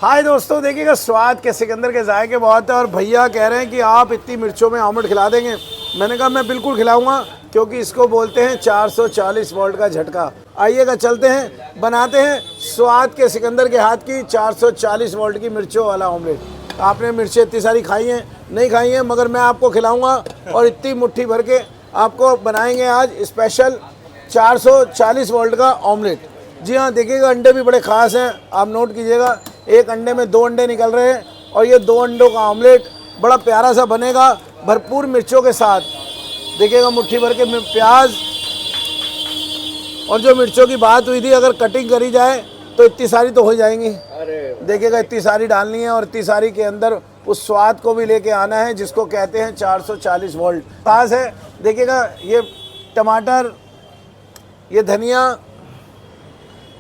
हाय दोस्तों, देखिएगा स्वाद के सिकंदर के जायके बहुत है और भैया कह रहे हैं कि आप इतनी मिर्चों में ऑमलेट खिला देंगे। मैंने कहा मैं बिल्कुल खिलाऊंगा, क्योंकि इसको बोलते हैं 440 वोल्ट का झटका। आइएगा चलते हैं, बनाते हैं स्वाद के सिकंदर के हाथ की 440 वोल्ट की मिर्चों वाला ऑमलेट। आपने मिर्चें इतनी सारी खाई हैं, नहीं खाई हैं, मगर मैं आपको खिलाऊँगा और इतनी मुट्ठी भर के आपको बनाएंगे आज स्पेशल 440 वोल्ट का ऑमलेट। जी हाँ, देखिएगा अंडे भी बड़े ख़ास हैं, आप नोट कीजिएगा। एक अंडे में 2 अंडे निकल रहे हैं और ये 2 अंडों का ऑमलेट बड़ा प्यारा सा बनेगा भरपूर मिर्चों के साथ। देखिएगा मुट्ठी भर के प्याज, और जो मिर्चों की बात हुई थी, अगर कटिंग करी जाए तो इतनी सारी तो हो जाएंगी। देखिएगा इतनी सारी डालनी है और इतनी सारी के अंदर उस स्वाद को भी लेके आना है जिसको कहते हैं 440 वोल्ट। खास है, देखिएगा ये टमाटर, ये धनिया,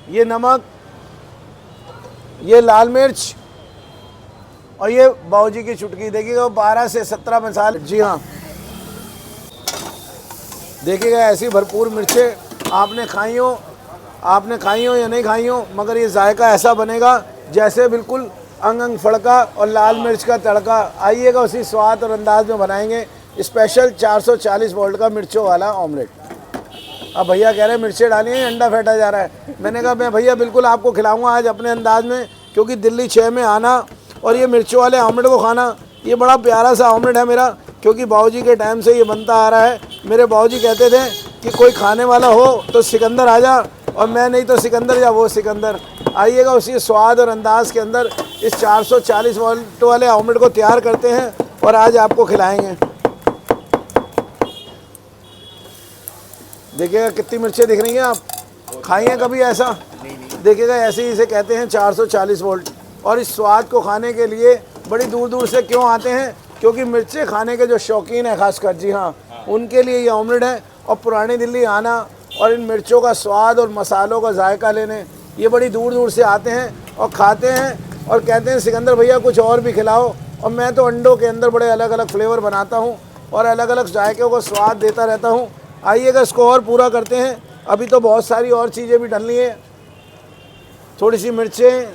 ये नमक, ये लाल मिर्च और ये बाऊजी की चुटकी। देखिएगा 12 से 17 मसाले। जी हाँ, देखिएगा ऐसी भरपूर मिर्चें आपने खाई हो या नहीं खाई हो, मगर ये जायका ऐसा बनेगा जैसे बिल्कुल अंग अंग फड़का और लाल मिर्च का तड़का। आइएगा उसी स्वाद और अंदाज में बनाएंगे स्पेशल 440 वोल्ट का मिर्चों वाला ऑमलेट। अब भैया कह रहे हैं मिर्चें डाली हैं, अंडा फेंटा जा रहा है। मैंने कहा मैं भैया बिल्कुल आपको खिलाऊंगा आज अपने अंदाज में, क्योंकि दिल्ली 6 में आना और ये मिर्चों वाले ऑमलेट को खाना, ये बड़ा प्यारा सा ऑमलेट है मेरा, क्योंकि बाबूजी के टाइम से ये बनता आ रहा है। मेरे बाबूजी कहते थे कि कोई खाने वाला हो तो सिकंदर आ जा, और मैं नहीं तो सिकंदर या वो सिकंदर। आइएगा उसी स्वाद और अंदाज के अंदर इस 440 वोल्ट वाले ऑमलेट को तैयार करते हैं और आज आपको खिलाएँगे। देखिएगा कितनी मिर्चें दिख रही हैं, आप खाई हैं कभी ऐसा? देखिएगा ऐसे ही इसे कहते हैं 440 वोल्ट। और इस स्वाद को खाने के लिए बड़ी दूर दूर से क्यों आते हैं? क्योंकि मिर्चें खाने के जो शौकीन हैं खासकर, जी हाँ, उनके लिए ये ऑमलेट है। और पुरानी दिल्ली आना और इन मिर्चों का स्वाद और मसालों का जायका लेने ये बड़ी दूर दूर से आते हैं और खाते हैं और कहते हैं सिकंदर भैया कुछ और भी खिलाओ। और मैं तो अंडों के अंदर बड़े अलग अलग फ्लेवर बनाता हूँ और अलग अलग जायकों को स्वाद देता रहता हूँ। आइएगा इसको और पूरा करते हैं। अभी तो बहुत सारी और चीज़ें भी डलनी है, थोड़ी सी मिर्चें,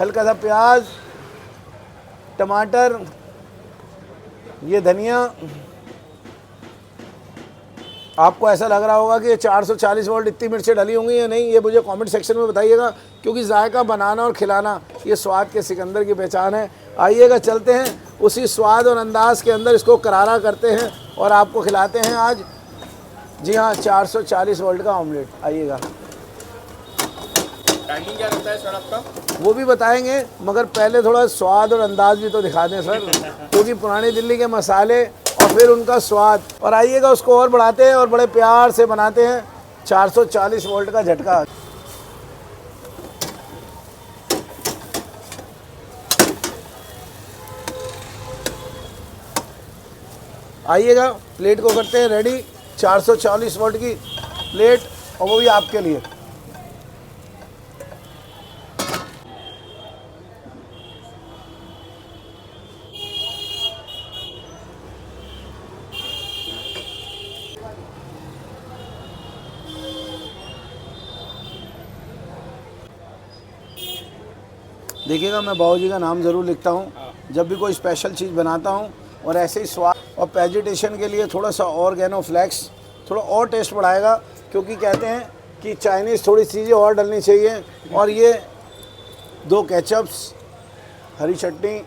हल्का सा प्याज, टमाटर, ये धनिया। आपको ऐसा लग रहा होगा कि ये 440 वोल्ट इतनी मिर्चें डली होंगी या नहीं, ये मुझे कमेंट सेक्शन में बताइएगा, क्योंकि जायका बनाना और खिलाना ये स्वाद के सिकंदर की पहचान है। आइएगा चलते हैं उसी स्वाद और अंदाज के अंदर इसको करारा करते हैं और आपको खिलाते हैं आज। जी हाँ, 440 वोल्ट का ऑमलेट। आइएगा। टाइमिंग क्या रहता है सर आपका? वो भी बताएंगे, मगर पहले थोड़ा स्वाद और अंदाज भी तो दिखा दें सर, क्योंकि पुरानी दिल्ली के मसाले और फिर उनका स्वाद। और आइएगा उसको और बढ़ाते हैं और बड़े प्यार से बनाते हैं 440 वोल्ट का झटका। आइएगा प्लेट को करते हैं रेडी, 440 वोल्ट की प्लेट, और वो भी आपके लिए। देखिएगा मैं बाबूजी का नाम ज़रूर लिखता हूँ जब भी कोई स्पेशल चीज़ बनाता हूँ। और ऐसे ही स्वाद और प्रेजेंटेशन के लिए थोड़ा सा ऑर्गेनो फ्लेक्स थोड़ा और टेस्ट बढ़ाएगा, क्योंकि कहते हैं कि चाइनीज़ थोड़ी चीज़ें और डलनी चाहिए। और ये 2 केचप्स, हरी चटनी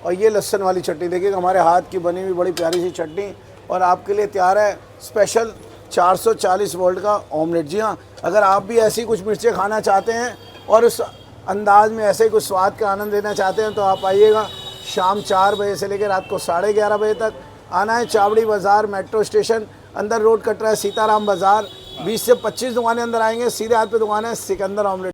और ये लहसुन वाली चटनी। देखिएगा हमारे हाथ की बनी हुई बड़ी प्यारी सी चटनी, और आपके लिए तैयार है स्पेशल 440 वोल्ट का ऑमलेट। जी हाँ, अगर आप भी ऐसी कुछ मिर्चें खाना चाहते हैं और उस अंदाज में ऐसे कुछ स्वाद का आनंद लेना चाहते हैं तो आप आइएगा। शाम 4 बजे से लेकर रात को 11:30 बजे तक आना है। चावड़ी बाज़ार मेट्रो स्टेशन, अंदर रोड कट रहा है सीताराम बाज़ार। 20 से 25 दुकानें अंदर आएंगे, सीधे हाथ पे दुकान है सिकंदर ऑमलेट।